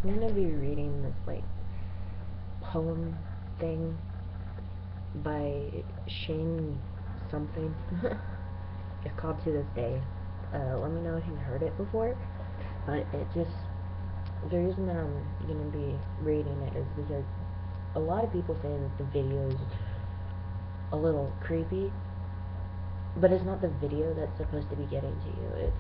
I'm gonna be reading this like poem thing by Shane something. It's called To This Day. Let me know if you've heard it before. But the reason that I'm gonna be reading it is because a lot of people say that the video is a little creepy, but it's not the video that's supposed to be getting to you. It's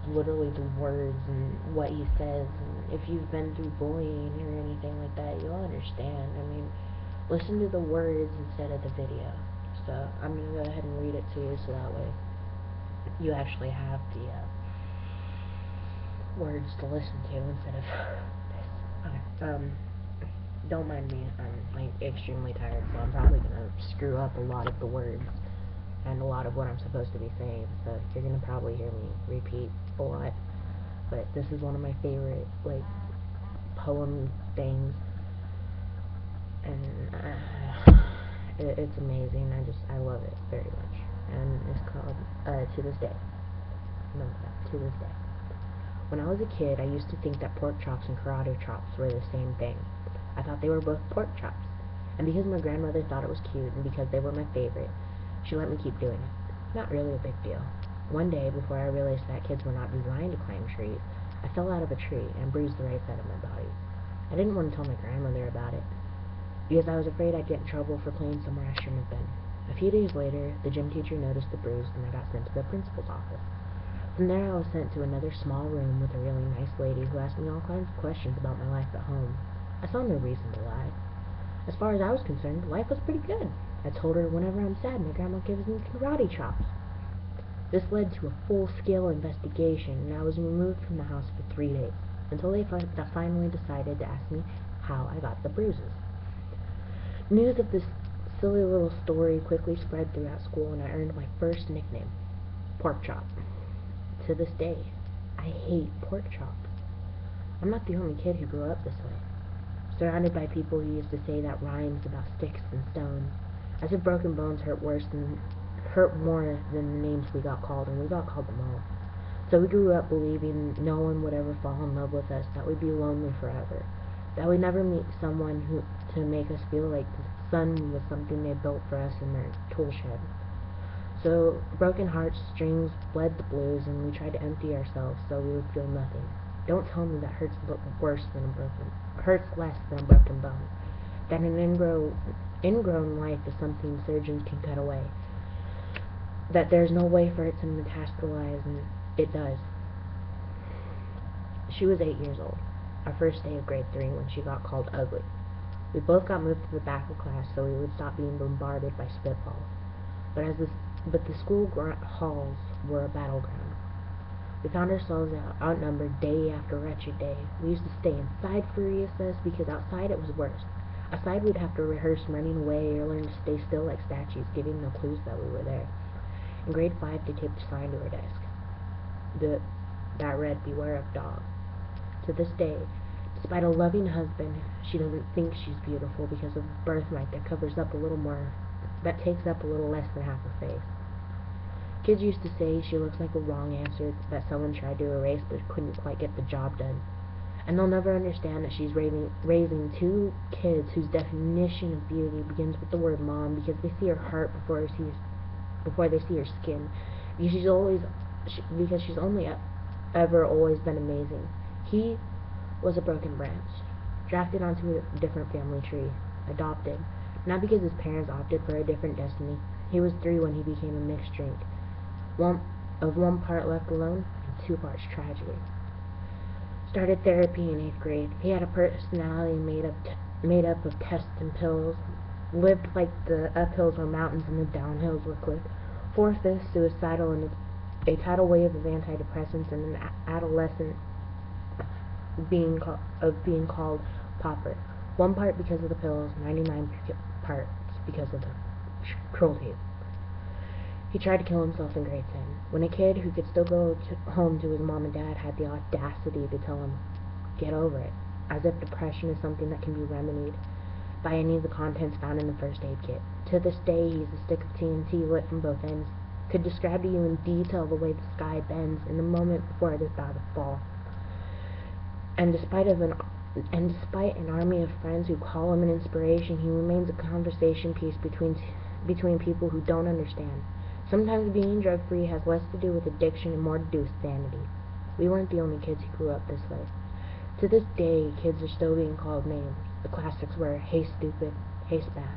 literally the words and what he says. And if you've been through bullying or anything like that, you'll understand. I mean, listen to the words instead of the video. So I'm gonna go ahead and read it to you, so that way you actually have the words to listen to instead of this. Okay. Don't mind me. I'm like extremely tired, so I'm probably gonna screw up a lot of the words and a lot of what I'm supposed to be saying. So you're gonna probably hear me repeat a lot. But this is one of my favorite like poem things, and it's amazing. I love it very much, and it's called To This Day. Remember that, To This Day. When I was a kid, I used to think that pork chops and karate chops were the same thing. I thought they were both pork chops, and because my grandmother thought it was cute and because they were my favorite, she let me keep doing it. Not really a big deal. One day, before I realized that kids were not designed to climb trees, I fell out of a tree and bruised the right side of my body. I didn't want to tell my grandmother about it, because I was afraid I'd get in trouble for playing somewhere I shouldn't have been. A few days later, the gym teacher noticed the bruise and I got sent to the principal's office. From there, I was sent to another small room with a really nice lady who asked me all kinds of questions about my life at home. I saw no reason to lie. As far as I was concerned, life was pretty good. I told her whenever I'm sad, my grandma gives me karate chops. This led to a full-scale investigation, and I was removed from the house for 3 days, until they finally decided to ask me how I got the bruises. News of this silly little story quickly spread throughout school, and I earned my first nickname, Pork Chop. To this day, I hate pork chops. I'm not the only kid who grew up this way, surrounded by people who used to say that rhymes about sticks and stones, as if broken bones hurt more than the names we got called, and we got called them all. So we grew up believing no one would ever fall in love with us, that we'd be lonely forever, that we'd never meet someone to make us feel like the sun was something they built for us in their tool shed. So broken hearts, strings, bled the blues, and we tried to empty ourselves so we would feel nothing. Don't tell me that hurts less than a broken bone. That an ingrown life is something surgeons can cut away. That there's no way for it to metastasize, and it does. She was 8 years old, our first day of grade 3, when she got called ugly. We both got moved to the back of class so we would stop being bombarded by spitballs. But the school halls were a battleground. We found ourselves outnumbered day after wretched day. We used to stay inside for recess because outside it was worse. Outside we'd have to rehearse running away or learn to stay still like statues, giving no clues that we were there. In grade 5, they taped a sign to her desk that read, "Beware of dogs." To this day, despite a loving husband, she doesn't think she's beautiful because of a birthmark that takes up a little less than half her face. Kids used to say she looks like a wrong answer that someone tried to erase but couldn't quite get the job done. And they'll never understand that she's raising 2 kids whose definition of beauty begins with the word mom, because they see her heart before they see her skin. Because she's only ever always been amazing. He was a broken branch, drafted onto a different family tree, adopted, not because his parents opted for a different destiny. He was 3 when he became a mixed drink. One part left alone, and 2 parts tragedy. Started therapy in 8th grade. He had a personality made up of tests and pills. Lived like the uphills were mountains and the downhills were cliffs. 4/5 suicidal, and a tidal wave of antidepressants, and an adolescent being called pauper. 1 part because of the pills, 99 parts because of the cruelty. He tried to kill himself in grade 10, when a kid who could still go home to his mom and dad had the audacity to tell him, "Get over it," as if depression is something that can be remedied by any of the contents found in the first aid kit. To this day, he's a stick of TNT lit from both ends. Could describe to you in detail the way the sky bends in the moment before it is about to fall. And And despite an army of friends who call him an inspiration, he remains a conversation piece between people who don't understand. Sometimes being drug-free has less to do with addiction and more to do with sanity. We weren't the only kids who grew up this way. To this day, kids are still being called names. The classics were, "Hey stupid," "Hey spaz."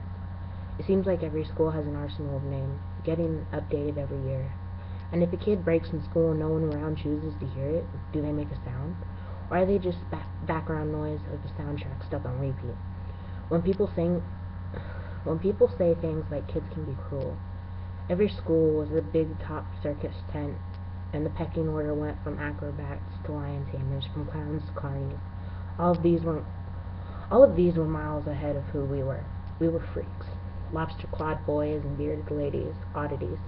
It seems like every school has an arsenal of names, getting updated every year. And if a kid breaks in school and no one around chooses to hear it, do they make a sound? Or are they just background noise of a soundtrack stuck on repeat? When people say things like kids can be cruel, every school was a big top circus tent, and the pecking order went from acrobats to lion tamers, from clowns to carnies. All of these were miles ahead of who we were. We were freaks, lobster-clawed boys and bearded ladies, oddities.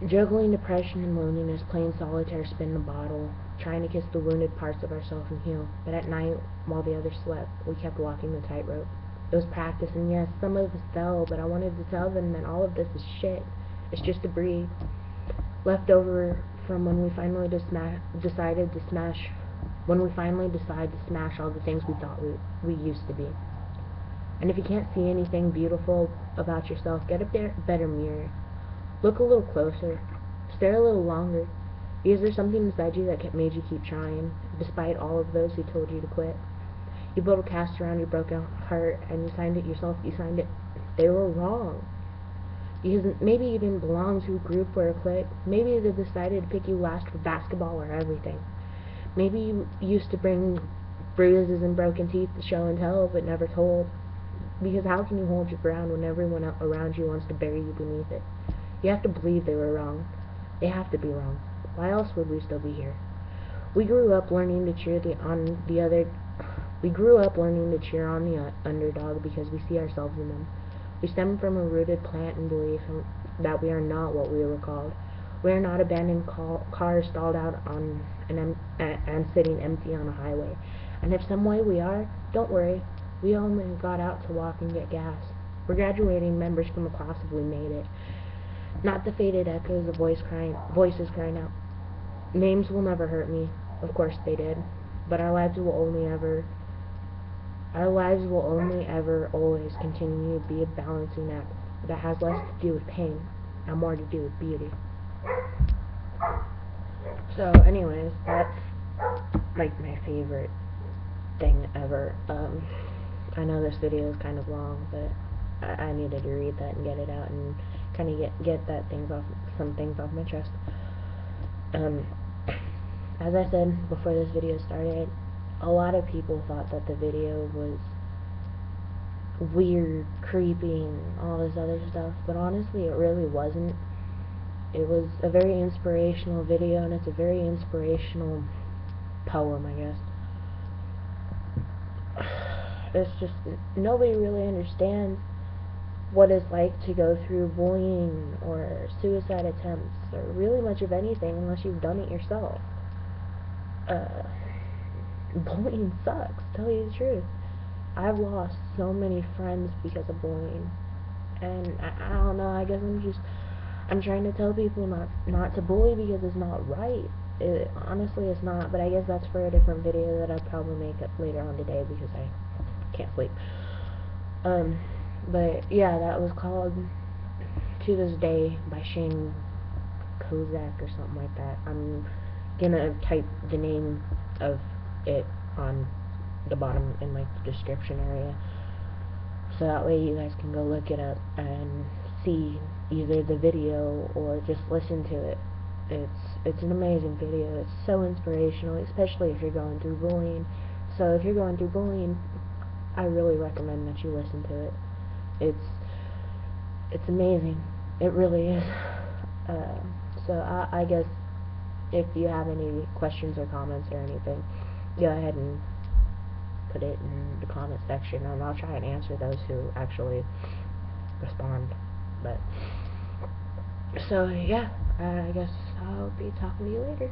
Juggling depression and loneliness, playing solitaire, spin the bottle, trying to kiss the wounded parts of ourselves and heal. But at night, while the others slept, we kept walking the tightrope. It was practice, and yes, some of us fell, but I wanted to tell them that all of this is shit. It's just debris left over from when we finally decided to smash all the things we thought we used to be. And if you can't see anything beautiful about yourself, get a better mirror. Look a little closer. Stare a little longer. Because there's something inside you that made you keep trying, despite all of those who told you to quit. You built a cast around your broken heart, and you signed it yourself. You signed it. They were wrong. Because maybe you didn't belong to a group or a clique. Maybe they decided to pick you last for basketball or everything. Maybe you used to bring bruises and broken teeth to show and tell, but never told. Because how can you hold your ground when everyone around you wants to bury you beneath it? You have to believe they were wrong. They have to be wrong. Why else would we still be here? We grew up learning to cheer on the underdog because we see ourselves in them. We stem from a rooted plant and belief that we are not what we were called. We are not abandoned cars stalled out on and sitting empty on a highway. And if some way we are, don't worry. We only got out to walk and get gas. We're graduating members from a class if we made it. Not the faded echoes of voices crying out. Names will never hurt me. Of course they did. But our lives will only ever always continue to be a balancing act that has less to do with pain and more to do with beauty. So anyways, that's like my favorite thing ever. I know this video is kind of long, but I needed to read that and get it out and kind of get some things off my chest. As I said before this video started, a lot of people thought that the video was weird, creepy, and all this other stuff, but honestly it really wasn't. It was a very inspirational video, and it's a very inspirational poem, I guess. It's just, nobody really understands what it's like to go through bullying or suicide attempts or really much of anything unless you've done it yourself. Bullying sucks, to tell you the truth. I've lost so many friends because of bullying, and I don't know, I guess I'm trying to tell people not to bully because it's not right. Honestly, it's not, but I guess that's for a different video that I'll probably make up later on today because I can't sleep. But yeah, that was called To This Day by Shane Koyczan or something like that. I'm gonna type the name of it on the bottom in my description area, so that way you guys can go look it up and see either the video or just listen to it. It's an amazing video. It's so inspirational, especially if you're going through bullying. So if you're going through bullying, I really recommend that you listen to it. It's amazing. It really is. So I guess if you have any questions or comments or anything, go ahead and put it in the comment section, and I'll try and answer those who actually respond. But so yeah, I guess I'll be talking to you later.